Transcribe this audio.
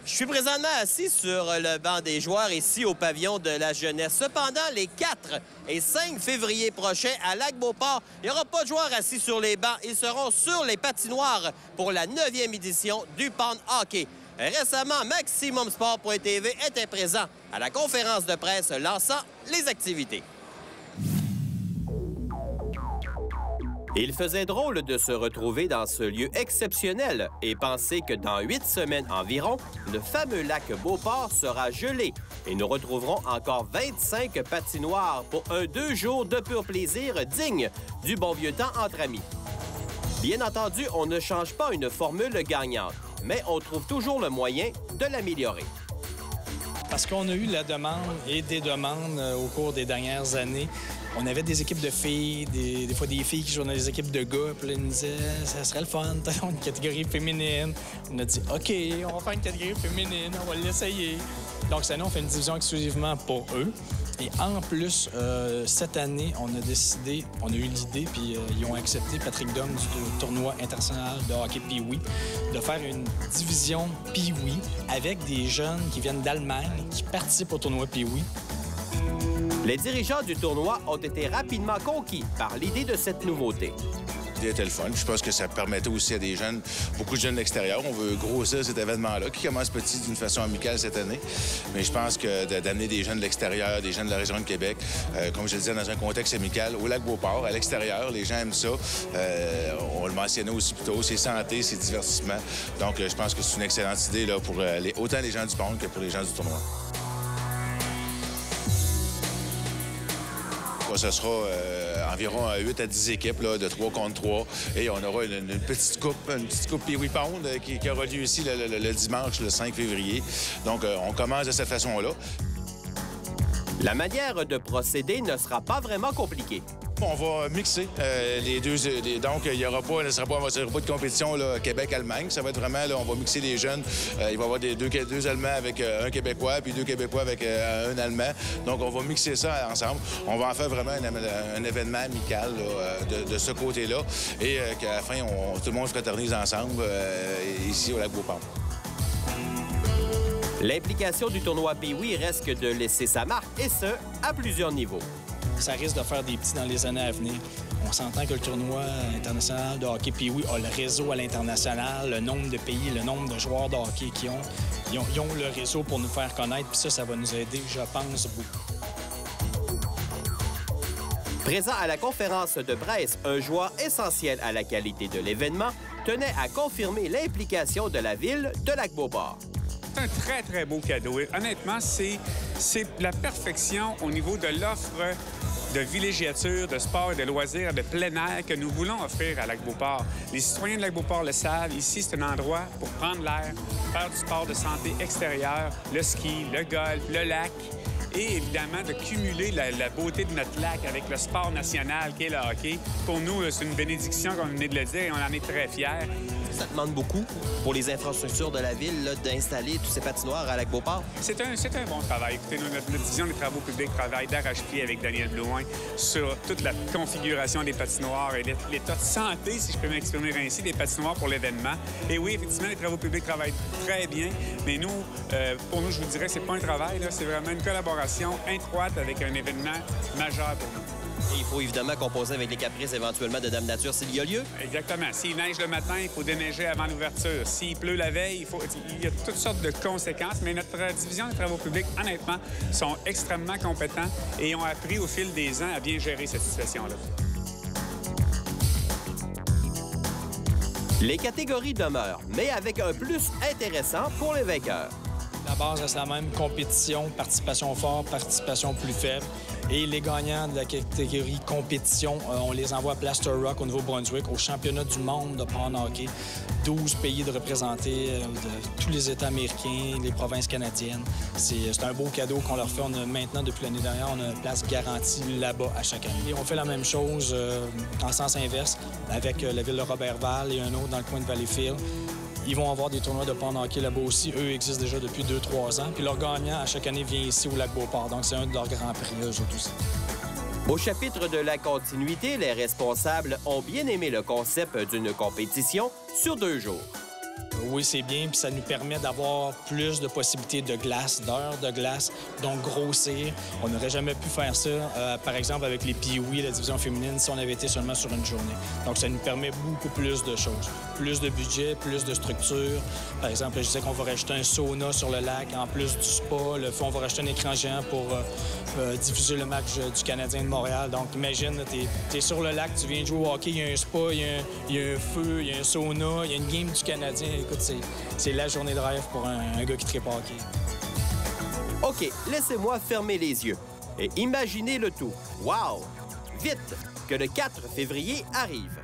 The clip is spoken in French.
Je suis présentement assis sur le banc des joueurs ici au pavillon de la jeunesse. Cependant, les 4 et 5 février prochains à Lac-Beauport, il n'y aura pas de joueurs assis sur les bancs. Ils seront sur les patinoires pour la 9e édition du Pond Hockey. Récemment, MaximumSport.tv était présent à la conférence de presse lançant les activités. Il faisait drôle de se retrouver dans ce lieu exceptionnel et penser que dans 8 semaines environ, le fameux lac Beauport sera gelé et nous retrouverons encore 25 patinoires pour un 2 jours de pur plaisir digne du bon vieux temps entre amis. Bien entendu, on ne change pas une formule gagnante, mais on trouve toujours le moyen de l'améliorer. Parce qu'on a eu la demande et des demandes au cours des dernières années. On avait des équipes de filles, des fois des filles qui jouent dans des équipes de gars. Puis là, ils nous disaient, ça serait le fun, une catégorie féminine. On a dit, OK, on va faire une catégorie féminine, on va l'essayer. Donc, cette année, on fait une division exclusivement pour eux. Et en plus, cette année, on a décidé, on a eu l'idée, puis ils ont accepté, Patrick Dom du tournoi international de hockey Pee-Wee, de faire une division Pee-Wee avec des jeunes qui viennent d'Allemagne, qui participent au tournoi Pee-Wee. Les dirigeants du tournoi ont été rapidement conquis par l'idée de cette nouveauté. C'était le fun. Je pense que ça permettait aussi à des jeunes, beaucoup de jeunes de l'extérieur. On veut grossir cet événement-là, qui commence petit d'une façon amicale cette année. Mais je pense que d'amener des jeunes de l'extérieur, des jeunes de la région de Québec, comme je le disais, dans un contexte amical, au lac Beauport, à l'extérieur, les gens aiment ça. On le mentionnait aussi plus tôt, c'est santé, c'est divertissement. Donc, je pense que c'est une excellente idée là, pour autant les gens du pont que pour les gens du tournoi. Ce sera environ 8 à 10 équipes là, de 3 contre 3. Et on aura une petite coupe Pee-Wee Pond qui aura lieu ici le dimanche, le 5 février. Donc, on commence de cette façon-là. La manière de procéder ne sera pas vraiment compliquée. On va mixer les deux. Donc, il n'y aura pas, ne sera pas de compétition Québec-Allemagne. Ça va être vraiment, là, on va mixer les jeunes. Il va y avoir deux Allemands avec un Québécois, puis 2 Québécois avec un Allemand. Donc, on va mixer ça ensemble. On va en faire vraiment un événement amical là, de ce côté-là. Et qu'à la fin, tout le monde fraternise ensemble ici au lac Beauport. L'implication du tournoi Pee-Wee reste que de laisser sa marque, et ce, à plusieurs niveaux. Ça risque de faire des petits dans les années à venir. On s'entend que le tournoi international de hockey Pee-Wee a le réseau à l'international, le nombre de pays, le nombre de joueurs de hockey qu'ils ont. Ils ont le réseau pour nous faire connaître, puis ça va nous aider, je pense, beaucoup. Présent à la conférence de presse, un joueur essentiel à la qualité de l'événement tenait à confirmer l'implication de la ville de Lac-Beauport. C'est un très, très beau cadeau. Et honnêtement, c'est la perfection au niveau de l'offre de villégiature, de sport et de loisirs de plein air que nous voulons offrir à Lac-Beauport. Les citoyens de Lac-Beauport le savent. Ici, c'est un endroit pour prendre l'air, faire du sport de santé extérieur, le ski, le golf, le lac. Et évidemment, de cumuler la beauté de notre lac avec le sport national qui est le hockey. Pour nous, c'est une bénédiction, comme on venait de le dire, et on en est très fiers. Ça demande beaucoup pour les infrastructures de la ville d'installer tous ces patinoires à Lac-Beauport? C'est un bon travail. Écoutez, notre division des travaux publics travaille d'arrache-pied avec Daniel Blouin sur toute la configuration des patinoires et l'état de santé, si je peux m'exprimer ainsi, des patinoires pour l'événement. Et oui, effectivement, les travaux publics travaillent très bien, mais nous, pour nous, je vous dirais, c'est pas un travail, c'est vraiment une collaboration étroite avec un événement majeur pour nous. Et il faut évidemment composer avec les caprices éventuellement de Dame Nature s'il y a lieu. Exactement. S'il neige le matin, il faut déneiger avant l'ouverture. S'il pleut la veille, il y a toutes sortes de conséquences. Mais notre division des travaux publics, honnêtement, sont extrêmement compétents et ont appris au fil des ans à bien gérer cette situation-là. Les catégories demeurent, mais avec un plus intéressant pour les vainqueurs. La base reste la même, compétition, participation forte, participation plus faible. Et les gagnants de la catégorie compétition, on les envoie à Plaster Rock au Nouveau-Brunswick, au championnat du monde de pond hockey. 12 pays de représentés de tous les États américains, les provinces canadiennes. C'est un beau cadeau qu'on leur fait. On a maintenant, depuis l'année dernière, on a une place garantie là-bas à chaque année. Et on fait la même chose en sens inverse avec la ville de Robertval et un autre dans le coin de Valleyfield. Ils vont avoir des tournois de pond hockey là-bas aussi. Eux existent déjà depuis 2-3 ans. Puis leur gagnant, à chaque année, vient ici au lac Beauport. Donc, c'est un de leurs grands prix, eux autres aussi. Au chapitre de la continuité, les responsables ont bien aimé le concept d'une compétition sur 2 jours. Oui, c'est bien, puis ça nous permet d'avoir plus de possibilités de glace, d'heures de glace, donc grossir. On n'aurait jamais pu faire ça, par exemple, avec les Pee-Wee, la division féminine, si on avait été seulement sur une journée. Donc, ça nous permet beaucoup plus de choses. Plus de budget, plus de structure. Par exemple, je disais qu'on va rajouter un sauna sur le lac, en plus du spa. On va rajouter un écran géant pour diffuser le match du Canadien de Montréal. Donc, imagine, t'es sur le lac, tu viens de jouer au hockey, il y a un spa, il y a un feu, il y a un sauna, il y a une game du Canadien. Écoute, c'est la journée de rêve pour un gars qui tripe hockey. OK, laissez-moi fermer les yeux et imaginez le tout. Wow! Vite, que le 4 février arrive.